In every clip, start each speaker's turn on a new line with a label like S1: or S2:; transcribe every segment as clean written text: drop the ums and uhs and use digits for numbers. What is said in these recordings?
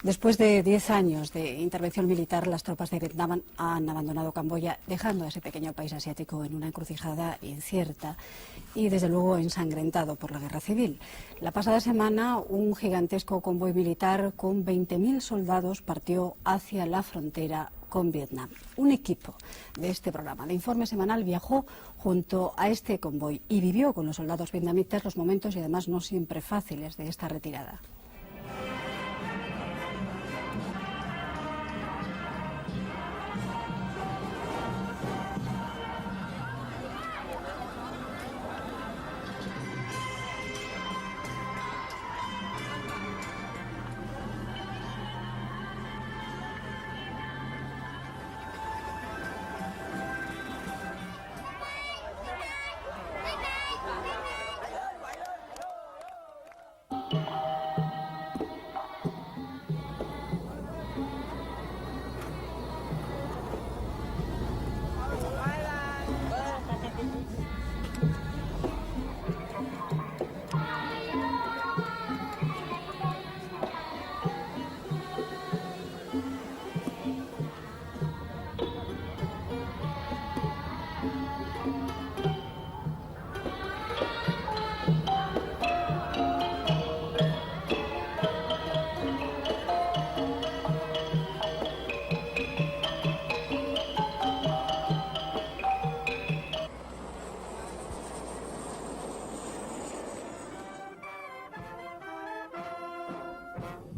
S1: Después de 10 años de intervención militar, las tropas de Vietnam han abandonado Camboya, dejando a ese pequeño país asiático en una encrucijada incierta y, desde luego, ensangrentado por la guerra civil. La pasada semana, un gigantesco convoy militar con 20.000 soldados partió hacia la frontera con Vietnam. Un equipo de este programa de informe semanal viajó junto a este convoy y vivió con los soldados vietnamitas los momentos, y además no siempre fáciles, de esta retirada.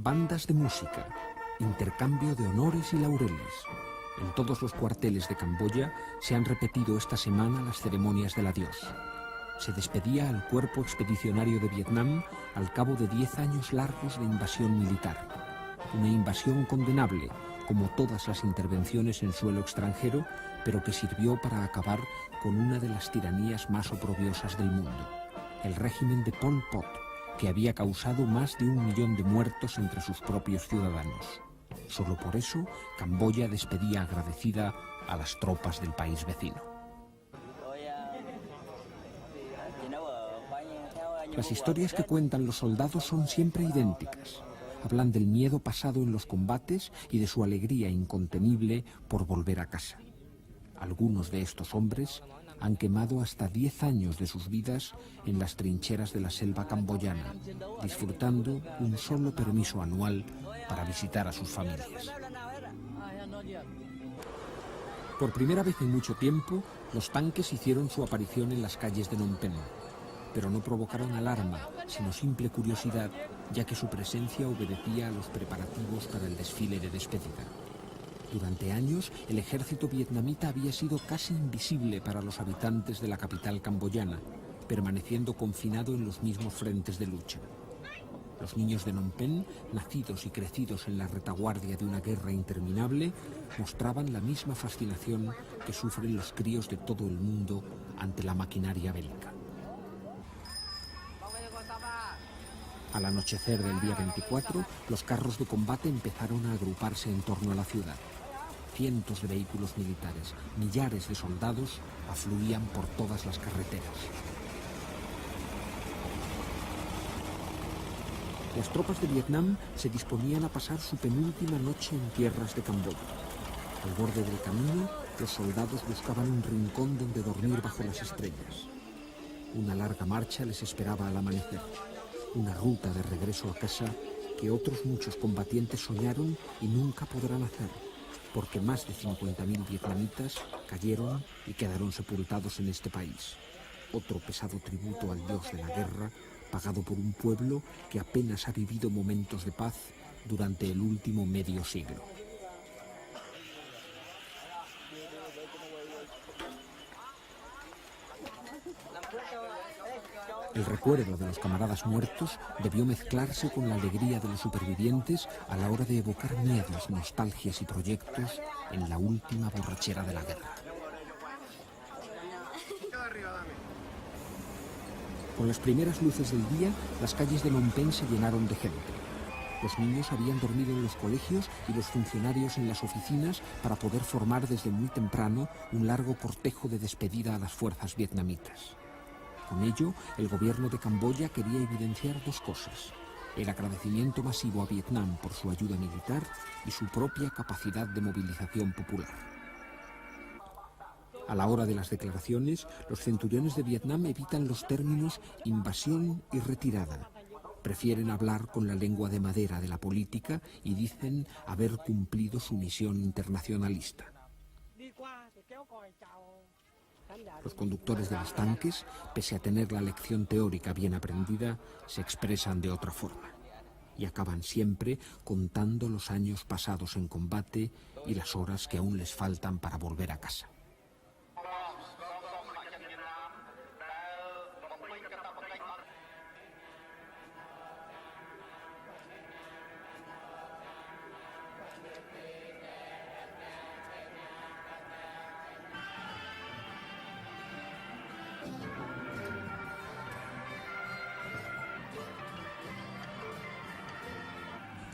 S2: Bandas de música, intercambio de honores y laureles. En todos los cuarteles de Camboya se han repetido esta semana las ceremonias del adiós. Se despedía al cuerpo expedicionario de Vietnam al cabo de 10 años largos de invasión militar. Una invasión condenable, como todas las intervenciones en suelo extranjero, pero que sirvió para acabar con una de las tiranías más oprobiosas del mundo, el régimen de Pol Pot, que había causado más de 1 millón de muertos entre sus propios ciudadanos. Solo por eso, Camboya despedía agradecida a las tropas del país vecino. Las historias que cuentan los soldados son siempre idénticas. Hablan del miedo pasado en los combates y de su alegría incontenible por volver a casa. Algunos de estos hombres han quemado hasta 10 años de sus vidas en las trincheras de la selva camboyana, disfrutando un solo permiso anual para visitar a sus familias. Por primera vez en mucho tiempo, los tanques hicieron su aparición en las calles de Phnom Penh, pero no provocaron alarma, sino simple curiosidad, ya que su presencia obedecía a los preparativos para el desfile de despedida. Durante años, el ejército vietnamita había sido casi invisible para los habitantes de la capital camboyana, permaneciendo confinado en los mismos frentes de lucha. Los niños de Phnom Penh, nacidos y crecidos en la retaguardia de una guerra interminable, mostraban la misma fascinación que sufren los críos de todo el mundo ante la maquinaria bélica. Al anochecer del día 24, los carros de combate empezaron a agruparse en torno a la ciudad. Cientos de vehículos militares, millares de soldados afluían por todas las carreteras. Las tropas de Vietnam se disponían a pasar su penúltima noche en tierras de Camboya. Al borde del camino, los soldados buscaban un rincón donde dormir bajo las estrellas. Una larga marcha les esperaba al amanecer. Una ruta de regreso a casa que otros muchos combatientes soñaron y nunca podrán hacer, porque más de 50.000 vietnamitas cayeron y quedaron sepultados en este país. Otro pesado tributo al dios de la guerra, pagado por un pueblo que apenas ha vivido momentos de paz durante el último medio siglo. El recuerdo de los camaradas muertos debió mezclarse con la alegría de los supervivientes a la hora de evocar miedos, nostalgias y proyectos en la última borrachera de la guerra. Con las primeras luces del día, las calles de Phnom Penh se llenaron de gente. Los niños habían dormido en los colegios y los funcionarios en las oficinas para poder formar desde muy temprano un largo cortejo de despedida a las fuerzas vietnamitas. Con ello, el gobierno de Camboya quería evidenciar dos cosas: el agradecimiento masivo a Vietnam por su ayuda militar y su propia capacidad de movilización popular. A la hora de las declaraciones, los centuriones de Vietnam evitan los términos invasión y retirada. Prefieren hablar con la lengua de madera de la política y dicen haber cumplido su misión internacionalista. Los conductores de los tanques, pese a tener la lección teórica bien aprendida, se expresan de otra forma y acaban siempre contando los años pasados en combate y las horas que aún les faltan para volver a casa.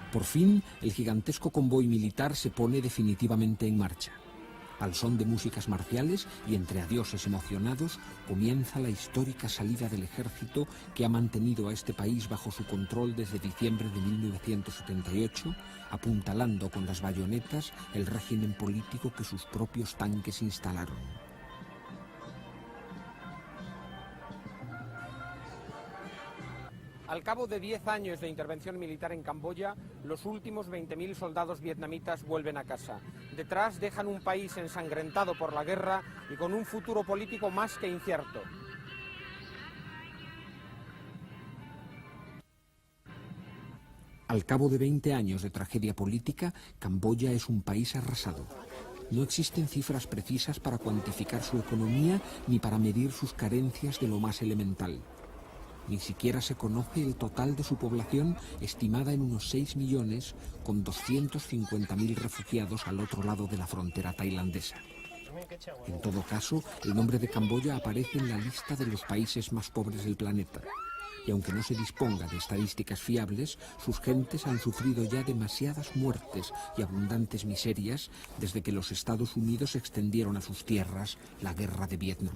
S2: Por fin, el gigantesco convoy militar se pone definitivamente en marcha. Al son de músicas marciales y entre adioses emocionados, comienza la histórica salida del ejército que ha mantenido a este país bajo su control desde diciembre de 1978, apuntalando con las bayonetas el régimen político que sus propios tanques instalaron.
S3: Al cabo de 10 años de intervención militar en Camboya, los últimos 20.000 soldados vietnamitas vuelven a casa. Detrás dejan un país ensangrentado por la guerra y con un futuro político más que incierto.
S2: Al cabo de 20 años de tragedia política, Camboya es un país arrasado. No existen cifras precisas para cuantificar su economía ni para medir sus carencias de lo más elemental. Ni siquiera se conoce el total de su población, estimada en unos 6 millones, con 250.000 refugiados al otro lado de la frontera tailandesa. En todo caso, el nombre de Camboya aparece en la lista de los países más pobres del planeta. Y aunque no se disponga de estadísticas fiables, sus gentes han sufrido ya demasiadas muertes y abundantes miserias desde que los Estados Unidos extendieron a sus tierras la guerra de Vietnam.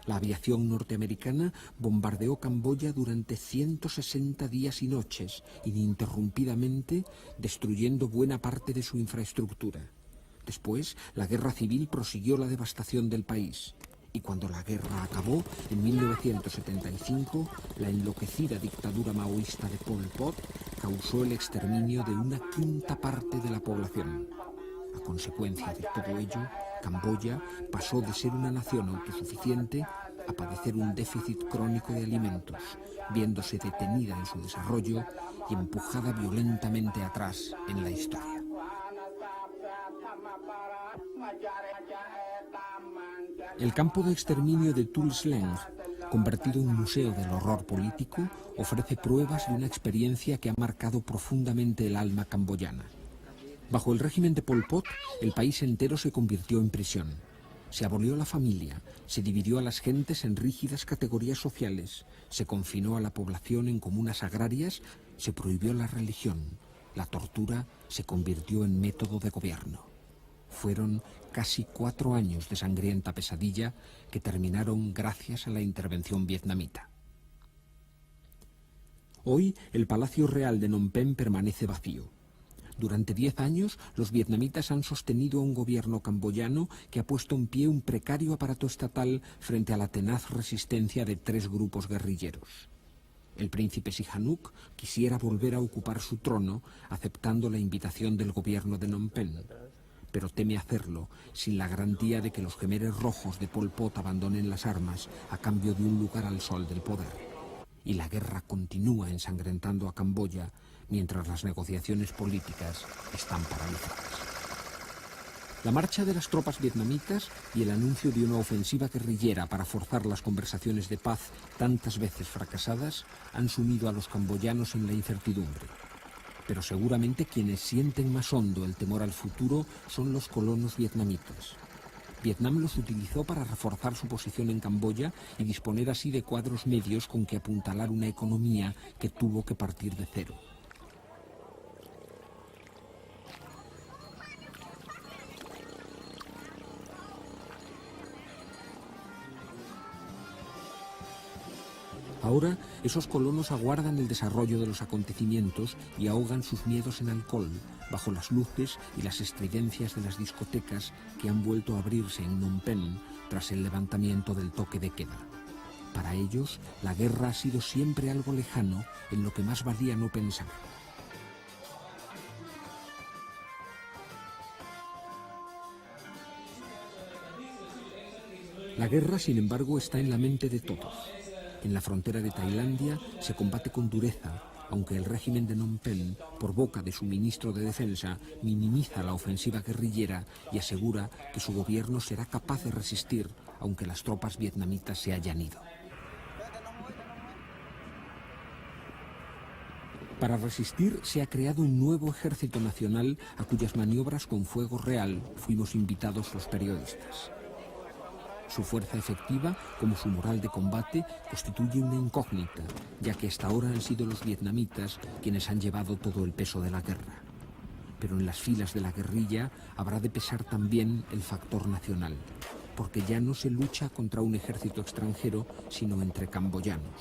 S2: La aviación norteamericana bombardeó Camboya durante 160 días y noches, ininterrumpidamente, destruyendo buena parte de su infraestructura. Después, la guerra civil prosiguió la devastación del país. Y cuando la guerra acabó, en 1975, la enloquecida dictadura maoísta de Pol Pot causó el exterminio de una quinta parte de la población. A consecuencia de todo ello, Camboya pasó de ser una nación autosuficiente a padecer un déficit crónico de alimentos, viéndose detenida en su desarrollo y empujada violentamente atrás en la historia. El campo de exterminio de Tuol Sleng, convertido en museo del horror político, ofrece pruebas de una experiencia que ha marcado profundamente el alma camboyana. Bajo el régimen de Pol Pot, el país entero se convirtió en prisión. Se abolió la familia, se dividió a las gentes en rígidas categorías sociales, se confinó a la población en comunas agrarias, se prohibió la religión, la tortura se convirtió en método de gobierno. Fueron casi 4 años de sangrienta pesadilla que terminaron gracias a la intervención vietnamita. Hoy, el Palacio Real de Phnom Penh permanece vacío. Durante 10 años, los vietnamitas han sostenido a un gobierno camboyano que ha puesto en pie un precario aparato estatal frente a la tenaz resistencia de 3 grupos guerrilleros. El príncipe Sihanouk quisiera volver a ocupar su trono, aceptando la invitación del gobierno de Phnom Penh, pero teme hacerlo sin la garantía de que los Khmeres rojos de Pol Pot abandonen las armas a cambio de un lugar al sol del poder. Y la guerra continúa ensangrentando a Camboya, mientras las negociaciones políticas están paralizadas. La marcha de las tropas vietnamitas y el anuncio de una ofensiva guerrillera para forzar las conversaciones de paz tantas veces fracasadas han sumido a los camboyanos en la incertidumbre. Pero seguramente quienes sienten más hondo el temor al futuro son los colonos vietnamitas. Vietnam los utilizó para reforzar su posición en Camboya y disponer así de cuadros medios con que apuntalar una economía que tuvo que partir de cero. Ahora, esos colonos aguardan el desarrollo de los acontecimientos y ahogan sus miedos en alcohol, bajo las luces y las estridencias de las discotecas que han vuelto a abrirse en Phnom Penh tras el levantamiento del toque de queda. Para ellos, la guerra ha sido siempre algo lejano en lo que más valía no pensar. La guerra, sin embargo, está en la mente de todos. En la frontera de Tailandia se combate con dureza, aunque el régimen de Phnom Penh, por boca de su ministro de Defensa, minimiza la ofensiva guerrillera y asegura que su gobierno será capaz de resistir, aunque las tropas vietnamitas se hayan ido. Para resistir se ha creado un nuevo ejército nacional a cuyas maniobras con fuego real fuimos invitados los periodistas. Su fuerza efectiva, como su moral de combate, constituye una incógnita, ya que hasta ahora han sido los vietnamitas quienes han llevado todo el peso de la guerra. Pero en las filas de la guerrilla habrá de pesar también el factor nacional, porque ya no se lucha contra un ejército extranjero, sino entre camboyanos.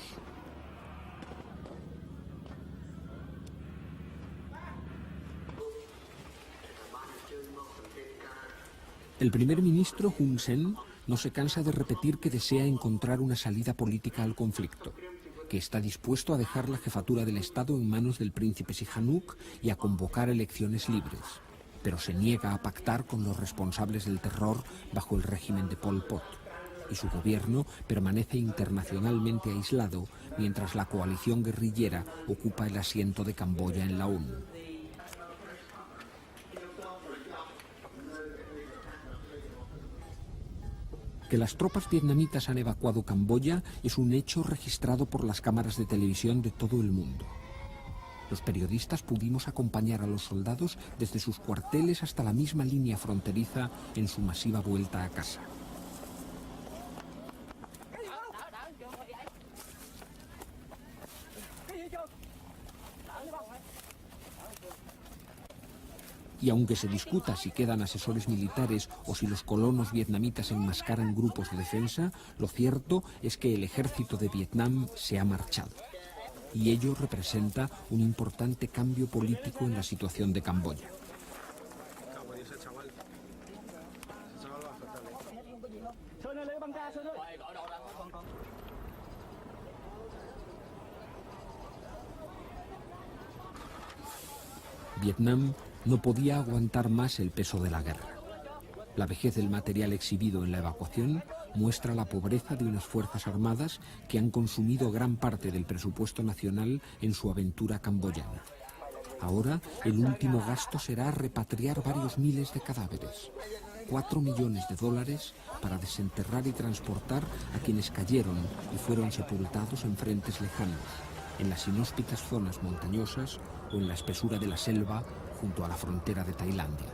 S2: El primer ministro Hun Sen no se cansa de repetir que desea encontrar una salida política al conflicto, que está dispuesto a dejar la jefatura del Estado en manos del príncipe Sihanouk y a convocar elecciones libres, pero se niega a pactar con los responsables del terror bajo el régimen de Pol Pot, y su gobierno permanece internacionalmente aislado mientras la coalición guerrillera ocupa el asiento de Camboya en la ONU. Que las tropas vietnamitas han evacuado Camboya es un hecho registrado por las cámaras de televisión de todo el mundo. Los periodistas pudimos acompañar a los soldados desde sus cuarteles hasta la misma línea fronteriza en su masiva vuelta a casa. Y aunque se discuta si quedan asesores militares o si los colonos vietnamitas enmascaran grupos de defensa, lo cierto es que el ejército de Vietnam se ha marchado. Y ello representa un importante cambio político en la situación de Camboya. Vietnam no podía aguantar más el peso de la guerra. La vejez del material exhibido en la evacuación muestra la pobreza de unas fuerzas armadas que han consumido gran parte del presupuesto nacional en su aventura camboyana. Ahora, el último gasto será repatriar varios miles de cadáveres. $4 millones para desenterrar y transportar a quienes cayeron y fueron sepultados en frentes lejanos, en las inhóspitas zonas montañosas o en la espesura de la selva junto a la frontera de Tailandia.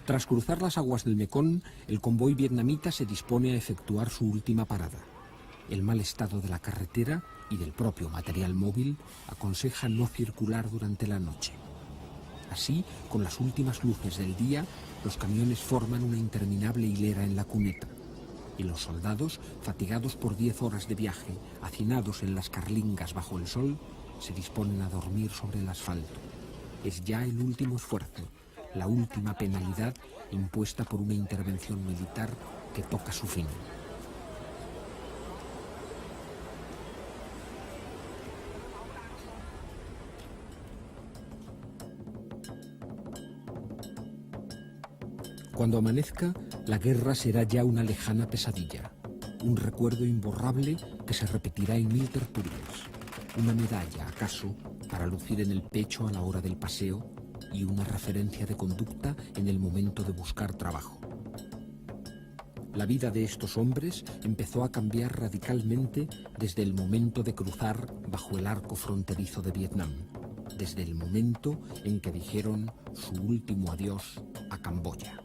S2: Tras cruzar las aguas del Mekong, el convoy vietnamita se dispone a efectuar su última parada. El mal estado de la carretera y del propio material móvil aconseja no circular durante la noche. Así, con las últimas luces del día, los camiones forman una interminable hilera en la cuneta. Y los soldados, fatigados por 10 horas de viaje, hacinados en las carlingas bajo el sol, se disponen a dormir sobre el asfalto. Es ya el último esfuerzo, la última penalidad impuesta por una intervención militar que toca su fin. Cuando amanezca, la guerra será ya una lejana pesadilla, un recuerdo imborrable que se repetirá en 1000 tertulias, una medalla, acaso, para lucir en el pecho a la hora del paseo y una referencia de conducta en el momento de buscar trabajo. La vida de estos hombres empezó a cambiar radicalmente desde el momento de cruzar bajo el arco fronterizo de Vietnam, desde el momento en que dijeron su último adiós a Camboya.